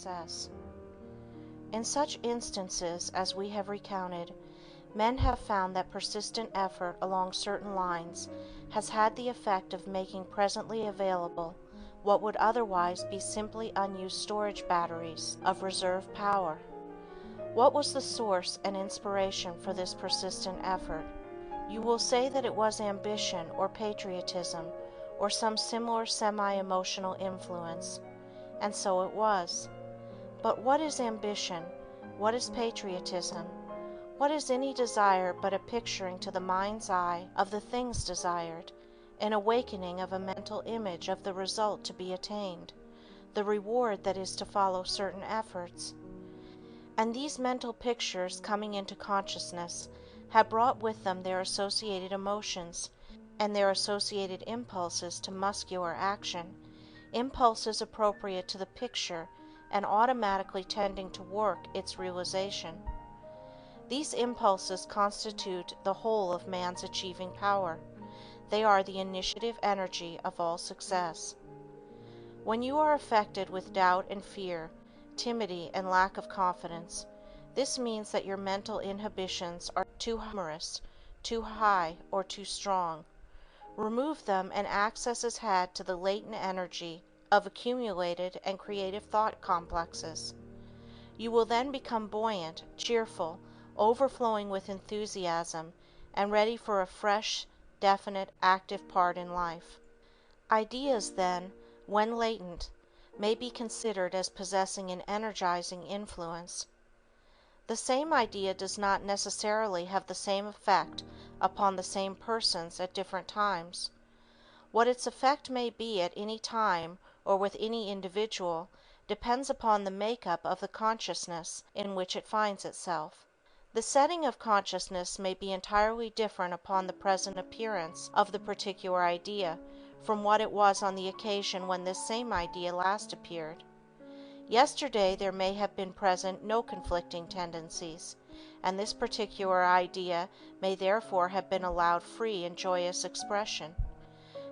success. In such instances as we have recounted, men have found that persistent effort along certain lines has had the effect of making presently available what would otherwise be simply unused storage batteries of reserve power. What was the source and inspiration for this persistent effort? You will say that it was ambition or patriotism or some similar semi-emotional influence, and so it was. But what is ambition? What is patriotism? What is any desire but a picturing to the mind's eye of the things desired, an awakening of a mental image of the result to be attained, the reward that is to follow certain efforts? And these mental pictures coming into consciousness have brought with them their associated emotions and their associated impulses to muscular action, impulses appropriate to the picture and automatically tending to work its realization. These impulses constitute the whole of man's achieving power. They are the initiative energy of all success. When you are affected with doubt and fear, timidity and lack of confidence, this means that your mental inhibitions are too numerous, too high, or too strong. Remove them and access is had to the latent energy of accumulated and creative thought complexes. You will then become buoyant, cheerful, overflowing with enthusiasm, and ready for a fresh, definite, active part in life. Ideas, then, when latent, may be considered as possessing an energizing influence. The same idea does not necessarily have the same effect upon the same persons at different times. What its effect may be at any time or with any individual depends upon the makeup of the consciousness in which it finds itself. The setting of consciousness may be entirely different upon the present appearance of the particular idea from what it was on the occasion when this same idea last appeared. Yesterday there may have been present no conflicting tendencies, and this particular idea may therefore have been allowed free and joyous expression.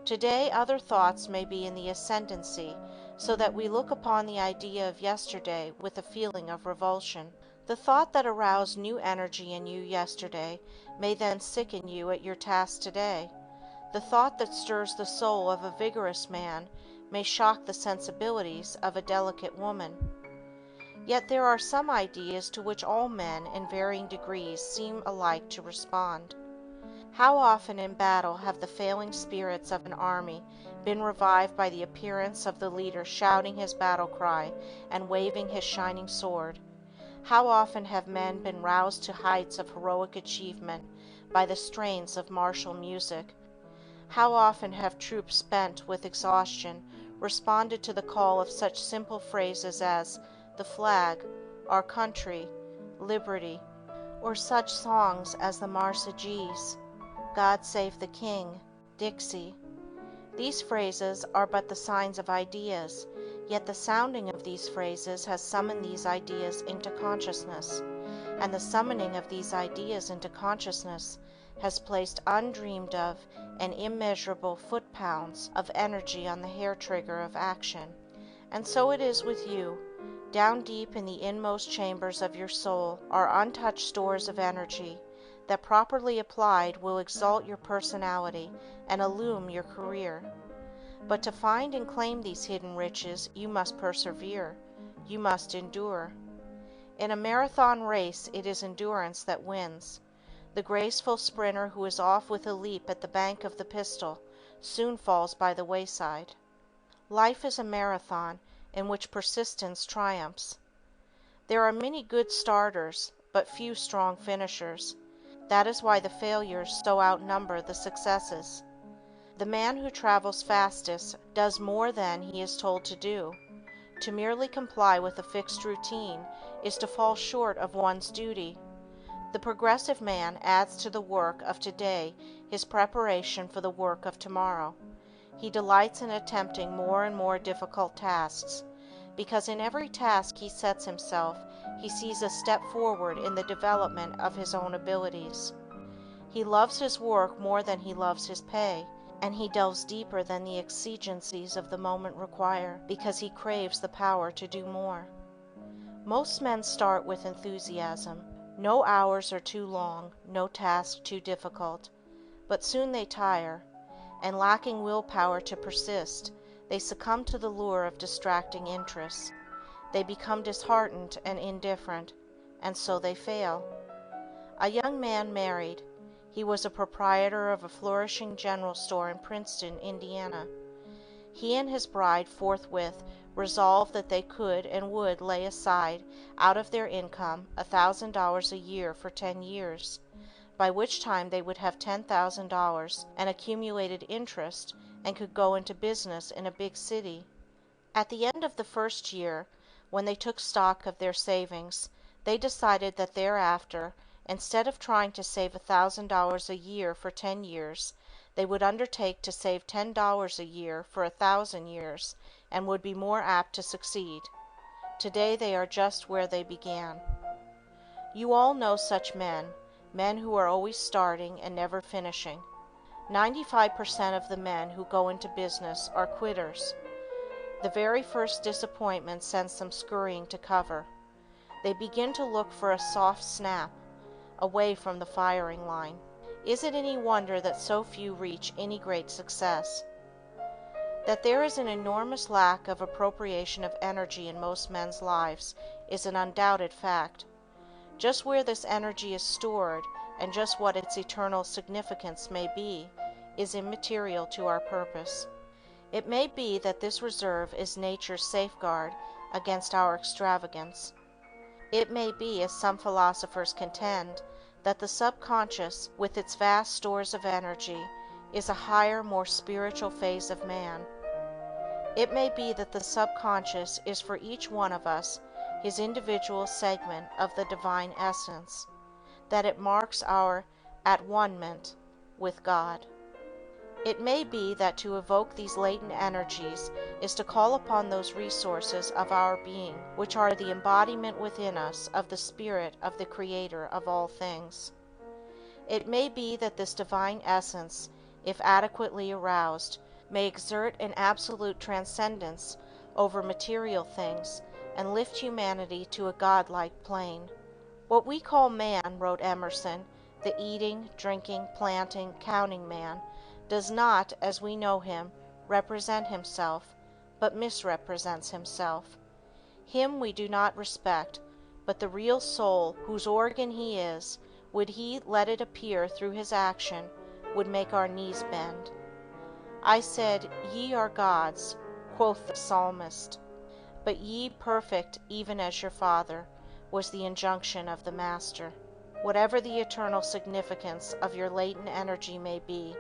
Today other thoughts may be in the ascendancy, so that we look upon the idea of yesterday with a feeling of revulsion. The thought that aroused new energy in you yesterday may then sicken you at your task today. The thought that stirs the soul of a vigorous man may shock the sensibilities of a delicate woman. Yet there are some ideas to which all men in varying degrees seem alike to respond. How often in battle have the failing spirits of an army been revived by the appearance of the leader shouting his battle cry and waving his shining sword? How often have men been roused to heights of heroic achievement by the strains of martial music? How often have troops spent with exhaustion responded to the call of such simple phrases as "the flag," "our country," "liberty," or such songs as the Marseillaise, "God Save the King," "Dixie." These phrases are but the signs of ideas, yet the sounding of these phrases has summoned these ideas into consciousness, and the summoning of these ideas into consciousness has placed undreamed of and immeasurable foot-pounds of energy on the hair-trigger of action. And so it is with you. Down deep in the inmost chambers of your soul are untouched stores of energy that, properly applied, will exalt your personality and illumine your career. But to find and claim these hidden riches, you must persevere. You must endure. In a marathon race, it is endurance that wins. The graceful sprinter who is off with a leap at the bank of the pistol soon falls by the wayside. Life is a marathon in which persistence triumphs. There are many good starters, but few strong finishers. That is why the failures so outnumber the successes. The man who travels fastest does more than he is told to do. To merely comply with a fixed routine is to fall short of one's duty. The progressive man adds to the work of today his preparation for the work of tomorrow. He delights in attempting more and more difficult tasks, because in every task he sets himself he sees a step forward in the development of his own abilities. He loves his work more than he loves his pay, and he delves deeper than the exigencies of the moment require, because he craves the power to do more. Most men start with enthusiasm. No hours are too long, no task too difficult, but soon they tire, and lacking willpower to persist, they succumb to the lure of distracting interests. They become disheartened and indifferent, and so they fail. A young man married. He was a proprietor of a flourishing general store in Princeton, Indiana. He and his bride forthwith resolved that they could and would lay aside out of their income $1,000 a year for 10 years, by which time they would have $10,000 and accumulated interest and could go into business in a big city. At the end of the first year, when they took stock of their savings, they decided that thereafter, instead of trying to save $1,000 a year for 10 years, they would undertake to save $10 a year for 1,000 years and would be more apt to succeed. Today they are just where they began. You all know such men who are always starting and never finishing. 95% of the men who go into business are quitters. The very first disappointment sends them scurrying to cover. They begin to look for a soft snap, away from the firing line. Is it any wonder that so few reach any great success? That there is an enormous lack of appropriation of energy in most men's lives is an undoubted fact. Just where this energy is stored, and just what its eternal significance may be, is immaterial to our purpose. It may be that this reserve is nature's safeguard against our extravagance. It may be, as some philosophers contend, that the subconscious, with its vast stores of energy, is a higher, more spiritual phase of man. It may be that the subconscious is for each one of us his individual segment of the divine essence, that it marks our at-one-ment with God. It may be that to evoke these latent energies is to call upon those resources of our being which are the embodiment within us of the Spirit of the Creator of all things. It may be that this divine essence, if adequately aroused, may exert an absolute transcendence over material things and lift humanity to a godlike plane. What we call man, wrote Emerson, the eating, drinking, planting, counting man, does not, as we know him, represent himself, but misrepresents himself. Him we do not respect, but the real soul, whose organ he is, would he let it appear through his action, would make our knees bend. I said, Ye are gods, quoth the psalmist, but ye perfect even as your Father, was the injunction of the Master. Whatever the eternal significance of your latent energy may be,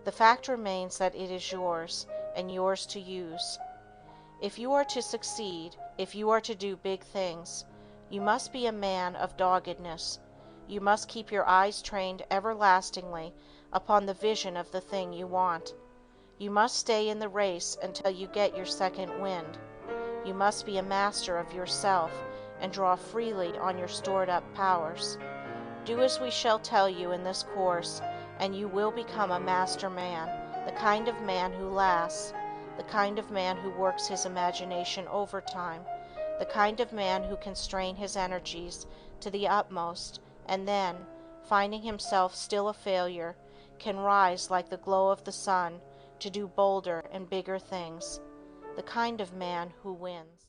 the fact remains that it is yours, and yours to use. If you are to succeed, if you are to do big things, you must be a man of doggedness. You must keep your eyes trained everlastingly upon the vision of the thing you want. You must stay in the race until you get your second wind. You must be a master of yourself and draw freely on your stored-up powers. Do as we shall tell you in this course, and you will become a master man, the kind of man who lasts, the kind of man who works his imagination overtime, the kind of man who can strain his energies to the utmost, and then, finding himself still a failure, can rise like the glow of the sun to do bolder and bigger things, the kind of man who wins.